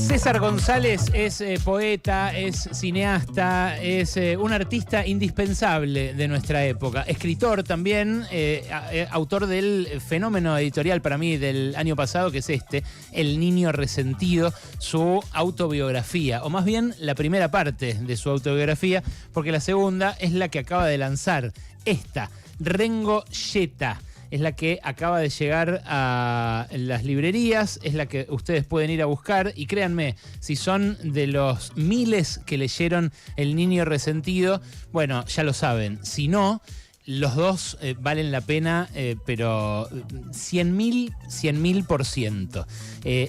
César González es poeta, es cineasta, es un artista indispensable de nuestra época. Escritor también, autor del fenómeno editorial para mí del año pasado, que es El Niño Resentido, su autobiografía, o más bien la primera parte de su autobiografía, porque la segunda es la que acaba de lanzar, Rengo Yeta. Es la que acaba de llegar a las librerías, es la que ustedes pueden ir a buscar y créanme, si son de los miles que leyeron El Niño Resentido, bueno, ya lo saben, si no, los dos valen la pena, pero 100.000%.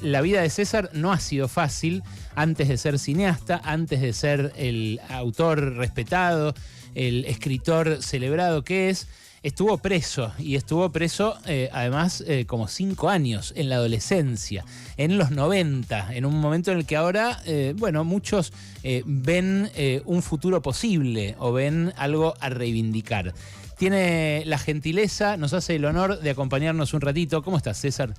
La vida de César no ha sido fácil antes de ser cineasta, antes de ser el autor respetado, el escritor celebrado que es. Estuvo preso, y estuvo preso además como 5 años en la adolescencia, en los 90, en un momento en el que ahora, muchos ven un futuro posible o ven algo a reivindicar. Tiene la gentileza, nos hace el honor de acompañarnos un ratito. ¿Cómo estás, César?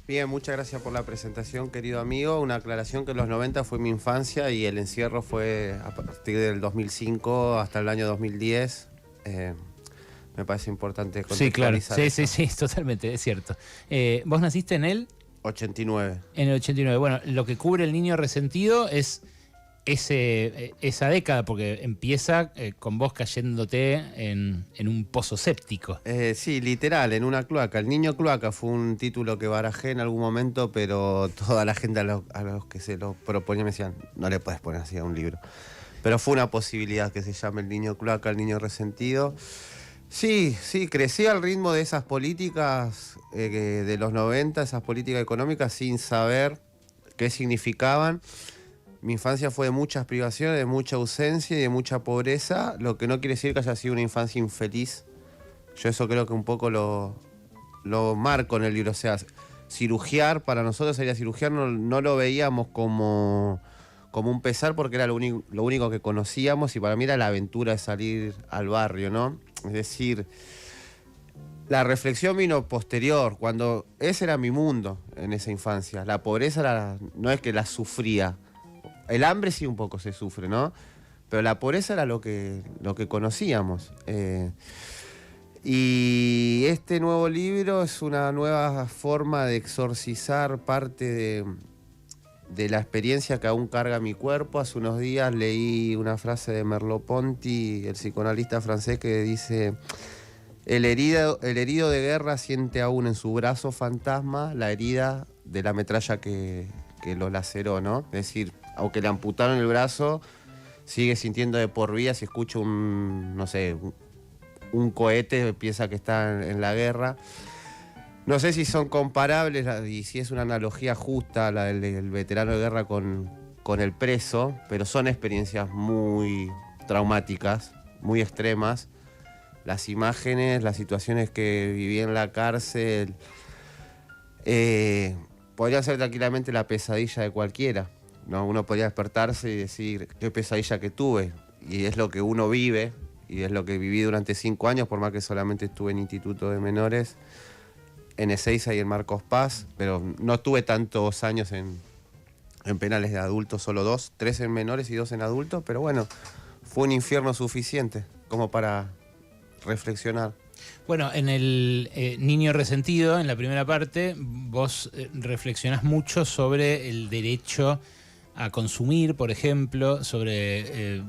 Bien, muchas gracias por la presentación, querido amigo. Una aclaración que en los 90 fue mi infancia y el encierro fue a partir del 2005 hasta el año 2010. Me parece importante contextualizar. Sí, claro. Sí, totalmente, es cierto. ¿Vos naciste en el? 89. En el 89. Bueno, lo que cubre El Niño Resentido es esa década, porque empieza con vos cayéndote en un pozo séptico. Sí, literal, en una cloaca. El Niño Cloaca fue un título que barajé en algún momento, pero toda la gente a los que se lo proponía me decían, no le puedes poner así a un libro. Pero fue una posibilidad que se llame El Niño Cloaca, El Niño Resentido. Sí, crecí al ritmo de esas políticas de los 90, esas políticas económicas, sin saber qué significaban. Mi infancia fue de muchas privaciones, de mucha ausencia y de mucha pobreza, lo que no quiere decir que haya sido una infancia infeliz. Yo eso creo que un poco lo marco en el libro. O sea, cirugiar, para nosotros sería cirugiar, no lo veíamos como un pesar porque era lo único que conocíamos y para mí era la aventura de salir al barrio, ¿no? Es decir, la reflexión vino posterior, cuando ese era mi mundo en esa infancia. La pobreza no es que la sufría. El hambre sí un poco se sufre, ¿no? Pero la pobreza era lo que conocíamos. Y este nuevo libro es una nueva forma de exorcizar parte de la experiencia que aún carga mi cuerpo. Hace unos días leí una frase de Merleau-Ponty, el psicoanalista francés, que dice: el herido de guerra siente aún en su brazo fantasma la herida de la metralla que lo laceró, ¿no? Es decir, aunque le amputaron el brazo, sigue sintiendo de por vida. Si escucha un cohete, piensa que está en la guerra. No sé si son comparables y si es una analogía justa la del veterano de guerra con el preso, pero son experiencias muy traumáticas, muy extremas. Las imágenes, las situaciones que viví en la cárcel, podrían ser tranquilamente la pesadilla de cualquiera, ¿no? Uno podría despertarse y decir, qué pesadilla que tuve. Y es lo que uno vive, y es lo que viví durante 5 años, por más que solamente estuve en instituto de menores, en Ezeiza y en Marcos Paz, pero no tuve tantos años en penales de adultos, solo 2, 3 en menores y 2 en adultos, pero bueno, fue un infierno suficiente como para reflexionar. Bueno, en El Niño Resentido, en la primera parte, vos reflexionás mucho sobre el derecho a consumir, por ejemplo, sobre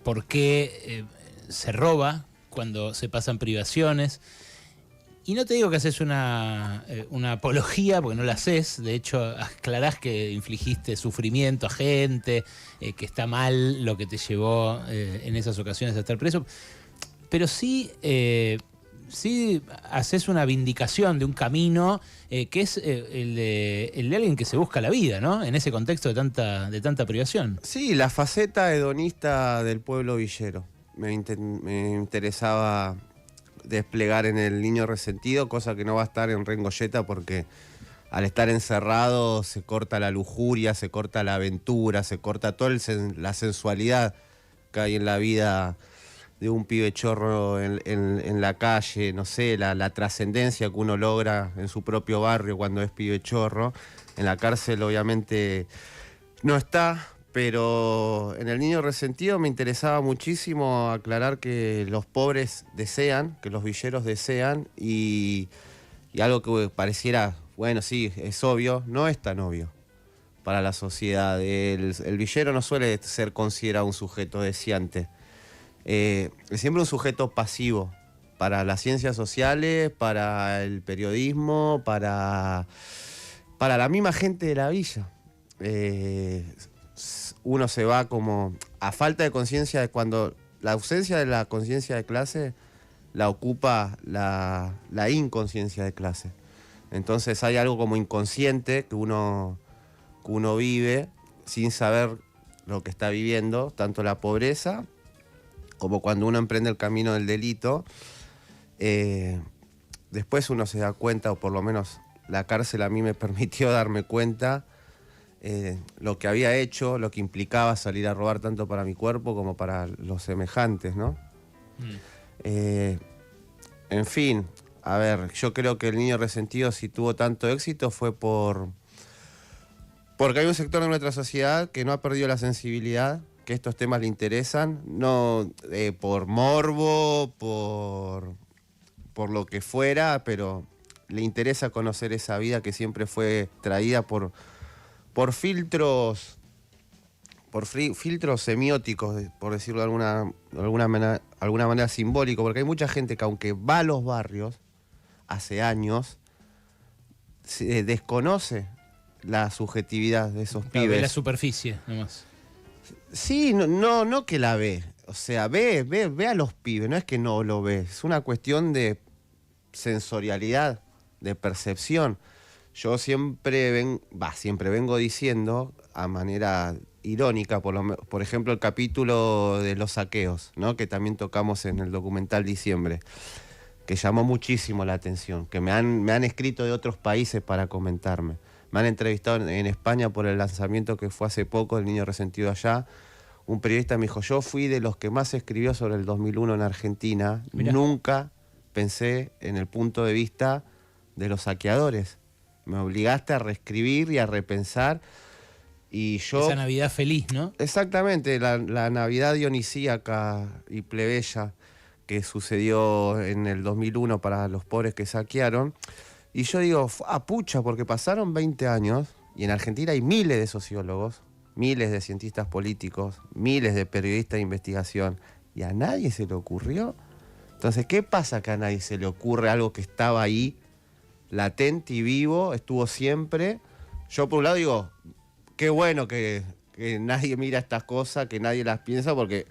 por qué se roba cuando se pasan privaciones. Y no te digo que haces una apología, porque no la haces. De hecho, aclarás que infligiste sufrimiento a gente, que está mal lo que te llevó en esas ocasiones a estar preso. Pero sí haces una vindicación de un camino que es el de alguien que se busca la vida, ¿no? En ese contexto de tanta privación. Sí, la faceta hedonista del pueblo villero. Me interesaba desplegar en El Niño Resentido, cosa que no va a estar en Rengo Yeta porque al estar encerrado se corta la lujuria, se corta la aventura, se corta toda la sensualidad que hay en la vida de un pibe chorro en la calle, no sé, la trascendencia que uno logra en su propio barrio cuando es pibe chorro. En la cárcel obviamente No está, pero en El Niño Resentido me interesaba muchísimo aclarar que los pobres desean, que los villeros desean, y algo que pareciera, bueno, sí, es obvio, no es tan obvio para la sociedad. El villero no suele ser considerado un sujeto deseante. Es siempre un sujeto pasivo para las ciencias sociales, para el periodismo, para la misma gente de la villa. Uno se va como a falta de conciencia de cuando la ausencia de la conciencia de clase la ocupa la inconsciencia de clase. Entonces hay algo como inconsciente que uno vive sin saber lo que está viviendo, tanto la pobreza como cuando uno emprende el camino del delito. Después uno se da cuenta, o por lo menos la cárcel a mí me permitió darme cuenta lo que había hecho, lo que implicaba salir a robar tanto para mi cuerpo como para los semejantes, ¿no? En fin, a ver, yo creo que El Niño Resentido, si tuvo tanto éxito, fue porque hay un sector de nuestra sociedad que no ha perdido la sensibilidad, que estos temas le interesan, no por morbo, por lo que fuera, pero le interesa conocer esa vida que siempre fue traída por filtros, filtros semióticos, por decirlo de alguna manera simbólico, porque hay mucha gente que aunque va a los barrios hace años, desconoce la subjetividad de esos pibes. Ve la superficie, nomás. Sí, no que la ve. O sea, ve a los pibes, no es que no lo ve, es una cuestión de sensorialidad, de percepción. Yo siempre vengo diciendo, a manera irónica, por ejemplo, el capítulo de los saqueos, ¿no? Que también tocamos en el documental Diciembre, que llamó muchísimo la atención, que me han escrito de otros países para comentarme. Me han entrevistado en España por el lanzamiento que fue hace poco, El Niño Resentido allá. Un periodista me dijo, yo fui de los que más escribió sobre el 2001 en Argentina. Mirá. Nunca pensé en el punto de vista de los saqueadores. Me obligaste a reescribir y a repensar. Y yo... Esa Navidad feliz, ¿no? Exactamente, la Navidad dionisíaca y plebeya que sucedió en el 2001 para los pobres que saquearon. Y yo digo, pucha, porque pasaron 20 años y en Argentina hay miles de sociólogos, miles de cientistas políticos, miles de periodistas de investigación, y a nadie se le ocurrió. Entonces, ¿qué pasa que a nadie se le ocurre algo que estaba ahí, latente y vivo, estuvo siempre? Yo por un lado digo, qué bueno que nadie mira estas cosas, que nadie las piensa, porque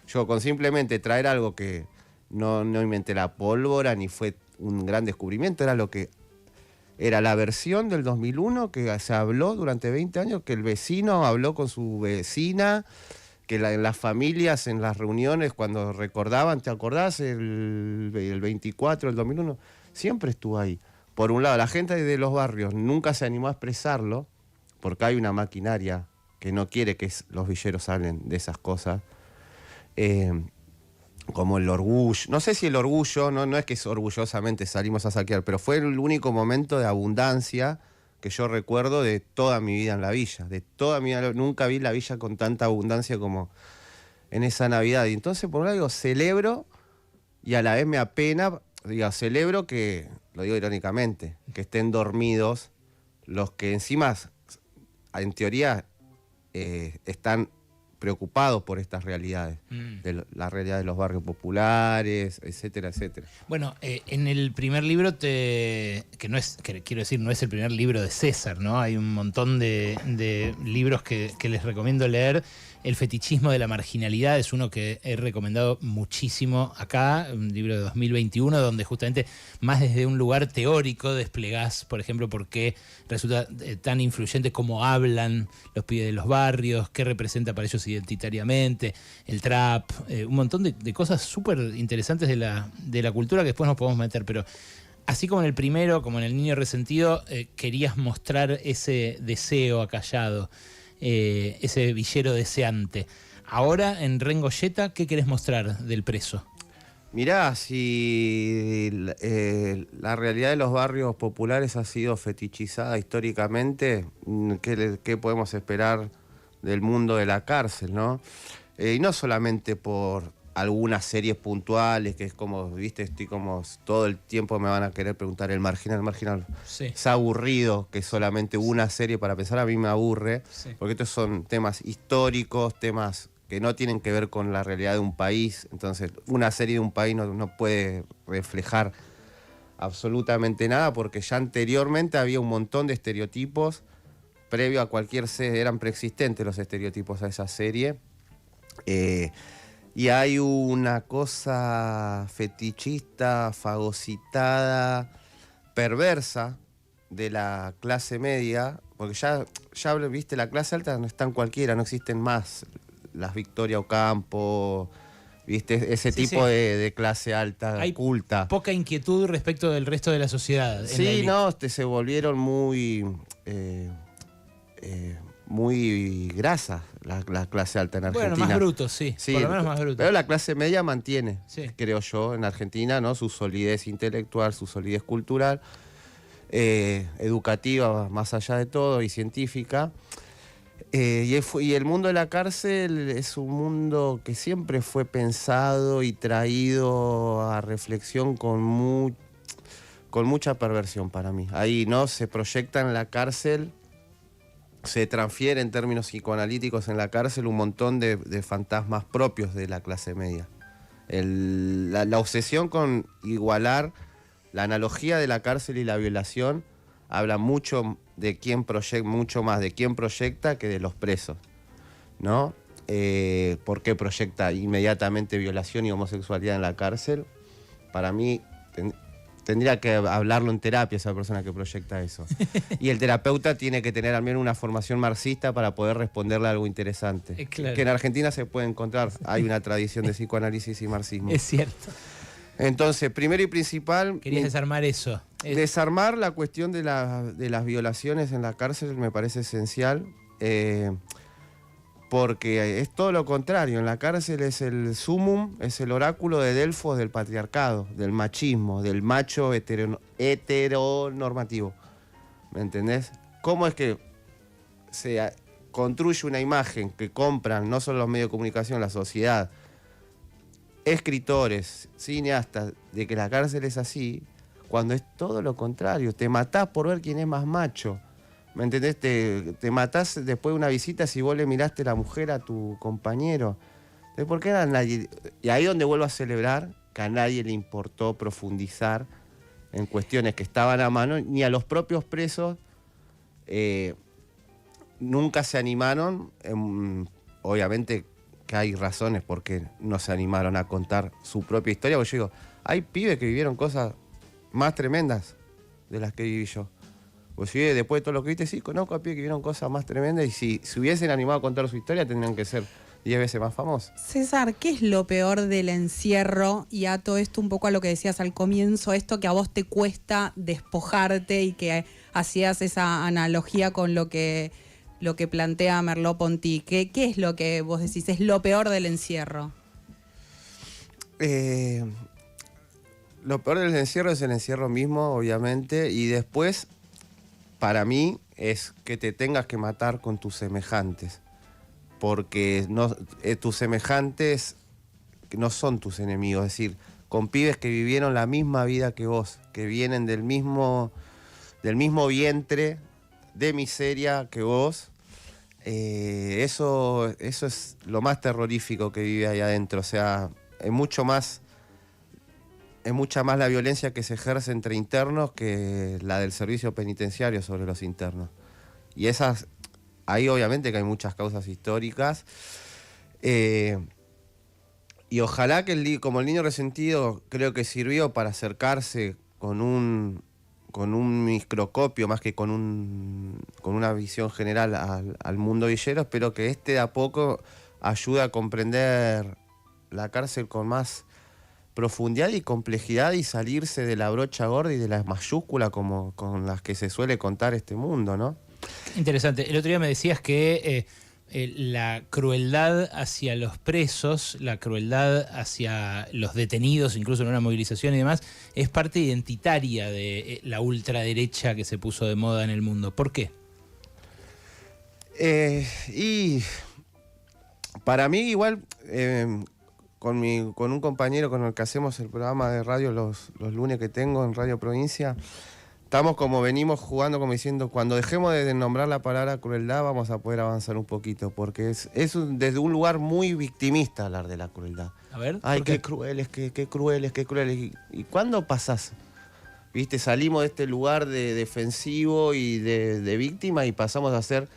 yo con simplemente traer algo que no inventé la pólvora, ni fue un gran descubrimiento, era la versión del 2001 que se habló durante 20 años, que el vecino habló con su vecina, que en las familias, en las reuniones, cuando recordaban, ¿te acordás? El 24, el 2001, siempre estuvo ahí. Por un lado, la gente de los barrios nunca se animó a expresarlo, porque hay una maquinaria que no quiere que los villeros hablen de esas cosas. Como el orgullo, no sé si el orgullo, no es que orgullosamente salimos a saquear, pero fue el único momento de abundancia que yo recuerdo de toda mi vida en la villa, nunca vi la villa con tanta abundancia como en esa Navidad. Y entonces por un lado digo, celebro y a la vez me apena, celebro que, lo digo irónicamente, que estén dormidos los que encima, en teoría, están preocupados por estas realidades, de la realidad de los barrios populares, etcétera, etcétera. Bueno, en el primer libro, quiero decir, no es el primer libro de César, ¿no? Hay un montón de libros que les recomiendo leer. El fetichismo de la marginalidad es uno que he recomendado muchísimo acá, un libro de 2021, donde justamente más desde un lugar teórico desplegás, por ejemplo, por qué resulta tan influyente cómo hablan los pibes de los barrios, qué representa para ellos identitariamente, el trap, un montón de cosas súper interesantes de la cultura que después nos podemos meter, pero así como en el primero, como en El Niño Resentido, querías mostrar ese deseo acallado, ese villero deseante. Ahora, en Rengoyeta, ¿qué querés mostrar del preso? Mirá, si la realidad de los barrios populares ha sido fetichizada históricamente, ¿qué podemos esperar del mundo de la cárcel, ¿no? Y no solamente por algunas series puntuales, que es como, viste, estoy como todo el tiempo me van a querer preguntar el marginal. Sí. Es aburrido que solamente una serie para pensar, a mí me aburre, Sí. porque estos son temas históricos, temas que no tienen que ver con la realidad de un país. Entonces, una serie de un país no puede reflejar absolutamente nada, porque ya anteriormente había un montón de estereotipos, previo a cualquier serie, eran preexistentes los estereotipos a esa serie. Y hay una cosa fetichista, fagocitada, perversa de la clase media, porque ya viste, la clase alta no está en cualquiera, no existen más las Victoria Ocampo, viste, ese Sí, tipo sí. de clase alta, Hay culta. poca inquietud respecto del resto de la sociedad. en la Sí, élite. no, se volvieron muy grasas la clase alta en Argentina. Bueno, más brutos, sí. Sí, Por lo menos más brutos. pero la clase media mantiene, Sí. creo yo, en Argentina, ¿no? Su solidez intelectual, su solidez cultural, educativa, más allá de todo, y científica. Y el mundo de la cárcel es un mundo que siempre fue pensado y traído a reflexión con mucha perversión para mí. Ahí, ¿no? Se proyecta en la cárcel, se transfiere en términos psicoanalíticos en la cárcel un montón de fantasmas propios de la clase media. La obsesión con igualar la analogía de la cárcel y la violación habla mucho más de quién proyecta que de los presos, ¿no? ¿Por qué proyecta inmediatamente violación y homosexualidad en la cárcel? Para mí tendría que hablarlo en terapia esa persona que proyecta eso. Y el terapeuta tiene que tener al menos una formación marxista para poder responderle algo interesante. Claro. Que en Argentina se puede encontrar. Hay una tradición de psicoanálisis y marxismo. Es cierto. Entonces, primero y principal... Querías desarmar eso. Desarmar la cuestión de las violaciones en la cárcel me parece esencial, porque es todo lo contrario. En la cárcel es el sumum, es el oráculo de Delfos del patriarcado, del machismo, del macho heteronormativo. ¿Me entendés? ¿Cómo es que se construye una imagen que compran no solo los medios de comunicación, la sociedad, escritores, cineastas, de que la cárcel es así, cuando es todo lo contrario? Te matás por ver quién es más macho. ¿Me entendés? Te matás después de una visita si vos le miraste la mujer a tu compañero. Entonces, ¿por qué a nadie? Y ahí donde vuelvo a celebrar que a nadie le importó profundizar en cuestiones que estaban a mano, ni a los propios presos nunca se animaron. Obviamente que hay razones por qué no se animaron a contar su propia historia, porque yo digo, hay pibes que vivieron cosas más tremendas de las que viví yo. Pues si después de todo lo que viste, sí, conozco a pibes que vivieron cosas más tremendas, y si se hubiesen animado a contar su historia, tendrían que ser 10 veces más famosos. César, ¿qué es lo peor del encierro? Y ato esto un poco a lo que decías al comienzo, esto que a vos te cuesta despojarte y que hacías esa analogía con lo que plantea Merleau-Ponty. ¿Qué es lo que vos decís es lo peor del encierro? Lo peor del encierro es el encierro mismo, obviamente, y después, para mí, es que te tengas que matar con tus semejantes, porque tus semejantes no son tus enemigos, es decir, con pibes que vivieron la misma vida que vos, que vienen del mismo vientre de miseria que vos. Eso es lo más terrorífico que vive ahí adentro. O sea, es mucha más la violencia que se ejerce entre internos que la del servicio penitenciario sobre los internos. Y ahí obviamente que hay muchas causas históricas. Y ojalá que como el niño resentido creo que sirvió para acercarse con un microscopio más que con una visión general al mundo villero. Espero que de a poco ayude a comprender la cárcel con más profundidad y complejidad y salirse de la brocha gorda y de la mayúscula como con las que se suele contar este mundo, ¿no? Interesante. El otro día me decías que la crueldad hacia los presos, la crueldad hacia los detenidos, incluso en una movilización y demás, es parte identitaria de la ultraderecha que se puso de moda en el mundo. ¿Por qué? Y para mí igual, con un compañero con el que hacemos el programa de radio los lunes que tengo en Radio Provincia, estamos venimos jugando como diciendo, cuando dejemos de nombrar la palabra crueldad vamos a poder avanzar un poquito, porque es desde un lugar muy victimista hablar de la crueldad. A ver. Ay, qué crueles, qué crueles, qué crueles. ¿Y cuándo pasás? ¿Viste? Salimos de este lugar de defensivo y de víctima y pasamos a ser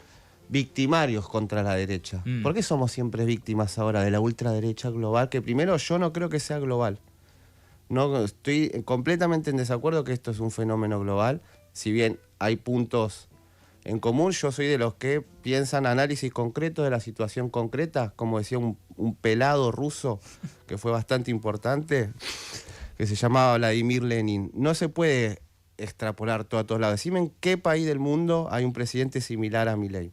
victimarios contra la derecha. ¿Por qué somos siempre víctimas ahora de la ultraderecha global? Que primero yo no creo que sea global. No, estoy completamente en desacuerdo que esto es un fenómeno global. Si bien hay puntos en común, yo soy de los que piensan análisis concretos de la situación concreta, como decía un pelado ruso que fue bastante importante, que se llamaba Vladimir Lenin. No se puede extrapolar todo a todos lados. Decime en qué país del mundo hay un presidente similar a Milei.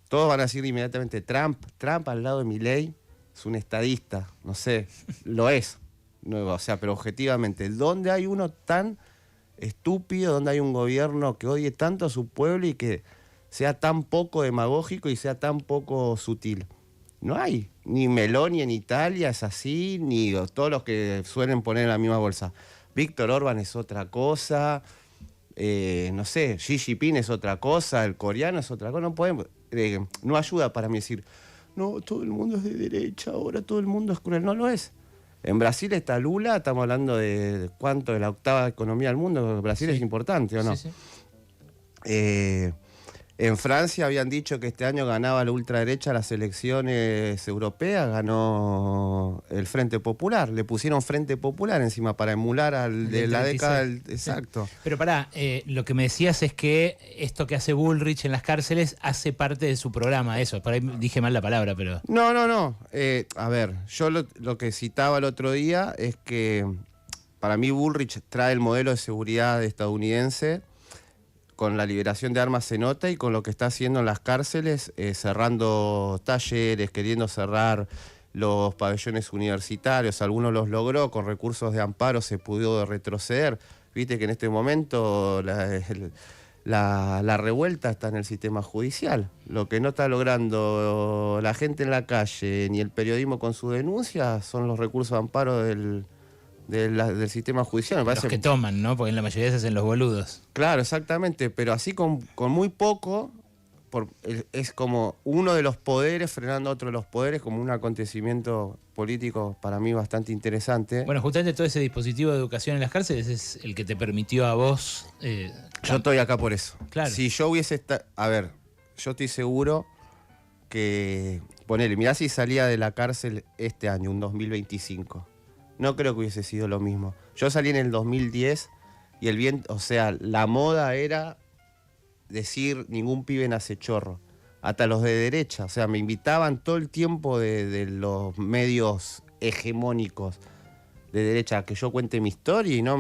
Todos van a decir inmediatamente Trump. Trump al lado de Milei es un estadista, no sé, lo es. No, o sea, pero objetivamente, ¿dónde hay uno tan estúpido, donde hay un gobierno que odie tanto a su pueblo y que sea tan poco demagógico y sea tan poco sutil? No hay. Ni Meloni en Italia es así, ni todos los que suelen poner en la misma bolsa. Víctor Orbán es otra cosa, no sé, Xi Jinping es otra cosa, el coreano es otra cosa. No podemos, no ayuda para mí decir, no, todo el mundo es de derecha, ahora todo el mundo es cruel. No lo es. En Brasil está Lula, estamos hablando de cuánto, de la octava economía del mundo. Brasil es importante, ¿o no? Sí. En Francia habían dicho que este año ganaba la ultraderecha las elecciones europeas, ganó el Frente Popular. Le pusieron Frente Popular encima para emular al de la década del... Exacto. Sí. Pero pará, lo que me decías es que esto que hace Bullrich en las cárceles hace parte de su programa, eso. Por ahí dije mal la palabra, pero... No. A ver, yo lo que citaba el otro día es que para mí Bullrich trae el modelo de seguridad estadounidense. Con la liberación de armas se nota, y con lo que está haciendo en las cárceles, cerrando talleres, queriendo cerrar los pabellones universitarios. Algunos los logró, con recursos de amparo se pudo retroceder. Viste que en este momento la revuelta está en el sistema judicial. Lo que no está logrando la gente en la calle ni el periodismo con su denuncia son los recursos de amparo del sistema judicial. Me parece... Los que toman, ¿no? Porque en la mayoría se hacen los boludos. Claro, exactamente, pero así con muy poco, es como uno de los poderes frenando a otro de los poderes, como un acontecimiento político para mí bastante interesante. Bueno, justamente todo ese dispositivo de educación en las cárceles es el que te permitió a vos... Yo estoy acá por eso. Claro. Si yo hubiese estado... A ver, yo estoy seguro que... Ponele, mirá si salía de la cárcel este año, un 2025. No creo que hubiese sido lo mismo. Yo salí en el 2010 y el bien, o sea, la moda era decir ningún pibe nace chorro. Hasta los de derecha, o sea, me invitaban todo el tiempo de los medios hegemónicos de derecha a que yo cuente mi historia y no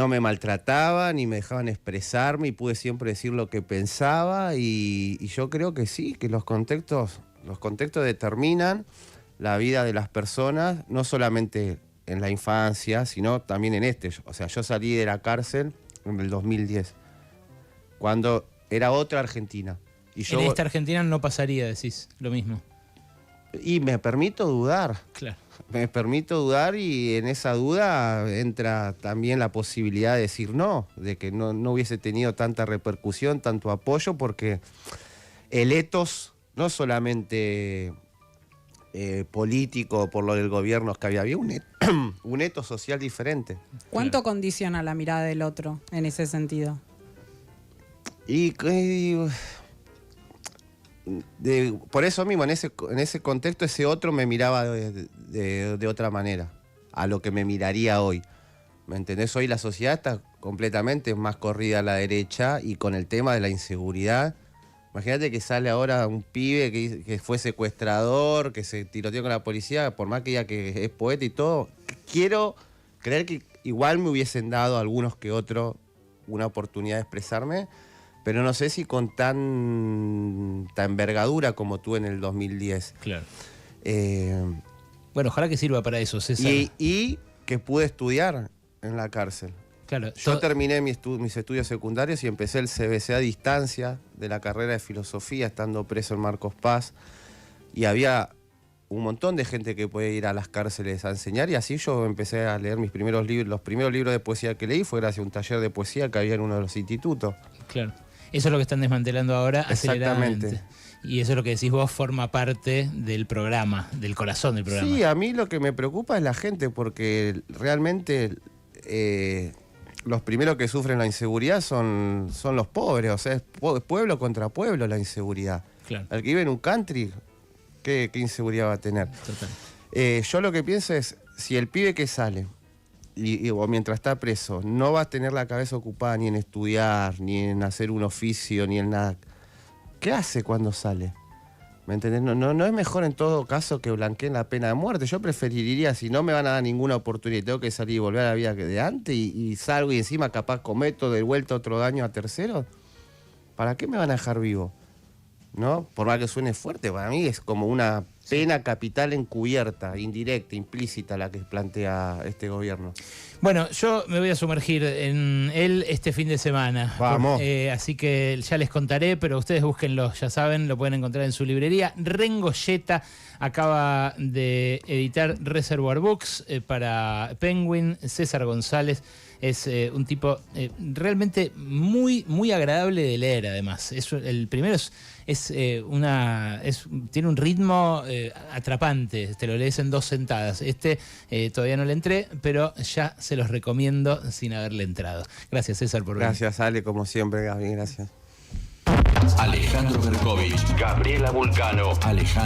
me maltrataban y me dejaban expresarme y pude siempre decir lo que pensaba y yo creo que sí, que los contextos determinan la vida de las personas, no solamente en la infancia, sino también en O sea, yo salí de la cárcel en el 2010, cuando era otra Argentina. Y yo, en esta Argentina no pasaría, decís, lo mismo. Y me permito dudar. Claro. Me permito dudar y en esa duda entra también la posibilidad de decir no, de que no hubiese tenido tanta repercusión, tanto apoyo, porque el etos no solamente... político por lo del gobierno, es que había un etos social diferente. ¿Cuánto condiciona la mirada del otro en ese sentido? Por eso mismo, en ese contexto, ese otro me miraba de otra manera a lo que me miraría hoy. ¿Me entendés? Hoy la sociedad está completamente más corrida a la derecha y con el tema de la inseguridad. Imagínate que sale ahora un pibe que fue secuestrador, que se tiroteó con la policía, por más que diga que es poeta y todo. Quiero creer que igual me hubiesen dado algunos que otros una oportunidad de expresarme, pero no sé si con tanta envergadura como tú en el 2010. Claro. Bueno, ojalá que sirva para eso, César. Y que pude estudiar en la cárcel. Claro, Yo terminé mis estudios secundarios y empecé el CBC a distancia de la carrera de filosofía, estando preso en Marcos Paz. Y había un montón de gente que podía ir a las cárceles a enseñar, y así yo empecé a leer mis primeros libros. Los primeros libros de poesía que leí fue gracias a un taller de poesía que había en uno de los institutos. Claro. Eso es lo que están desmantelando ahora aceleradamente. Exactamente. Y eso es lo que decís vos, forma parte del programa, del corazón del programa. Sí, a mí lo que me preocupa es la gente, porque realmente los primeros que sufren la inseguridad son los pobres. O sea, es pueblo contra pueblo la inseguridad. Claro. El que vive en un country, ¿qué inseguridad va a tener? Total. Yo lo que pienso es, si el pibe que sale, o mientras está preso, no va a tener la cabeza ocupada ni en estudiar, ni en hacer un oficio, ni en nada, ¿qué hace cuando sale? ¿Me entendés? No es mejor en todo caso que blanqueen la pena de muerte. Yo preferiría, si no me van a dar ninguna oportunidad y tengo que salir y volver a la vida que de antes, y salgo y encima capaz cometo de vuelta otro daño a terceros, ¿para qué me van a dejar vivo? ¿No? Por más que suene fuerte, para mí es como una pena capital encubierta, indirecta, implícita la que plantea este gobierno. Bueno, yo me voy a sumergir en él este fin de semana. Vamos. Así que ya les contaré, pero ustedes búsquenlo, ya saben, lo pueden encontrar en su librería. Rengoyeta acaba de editar Reservoir Books para Penguin. César González es un tipo realmente muy, muy agradable de leer, además. El primero tiene un ritmo atrapante, te lo lees en 2 sentadas. Todavía no le entré, pero ya se los recomiendo sin haberle entrado. Gracias, César, por venir. Gracias, Ale, como siempre, Gaby, gracias. Alejandro Berkovich, Gabriela Vulcano, Alejandro.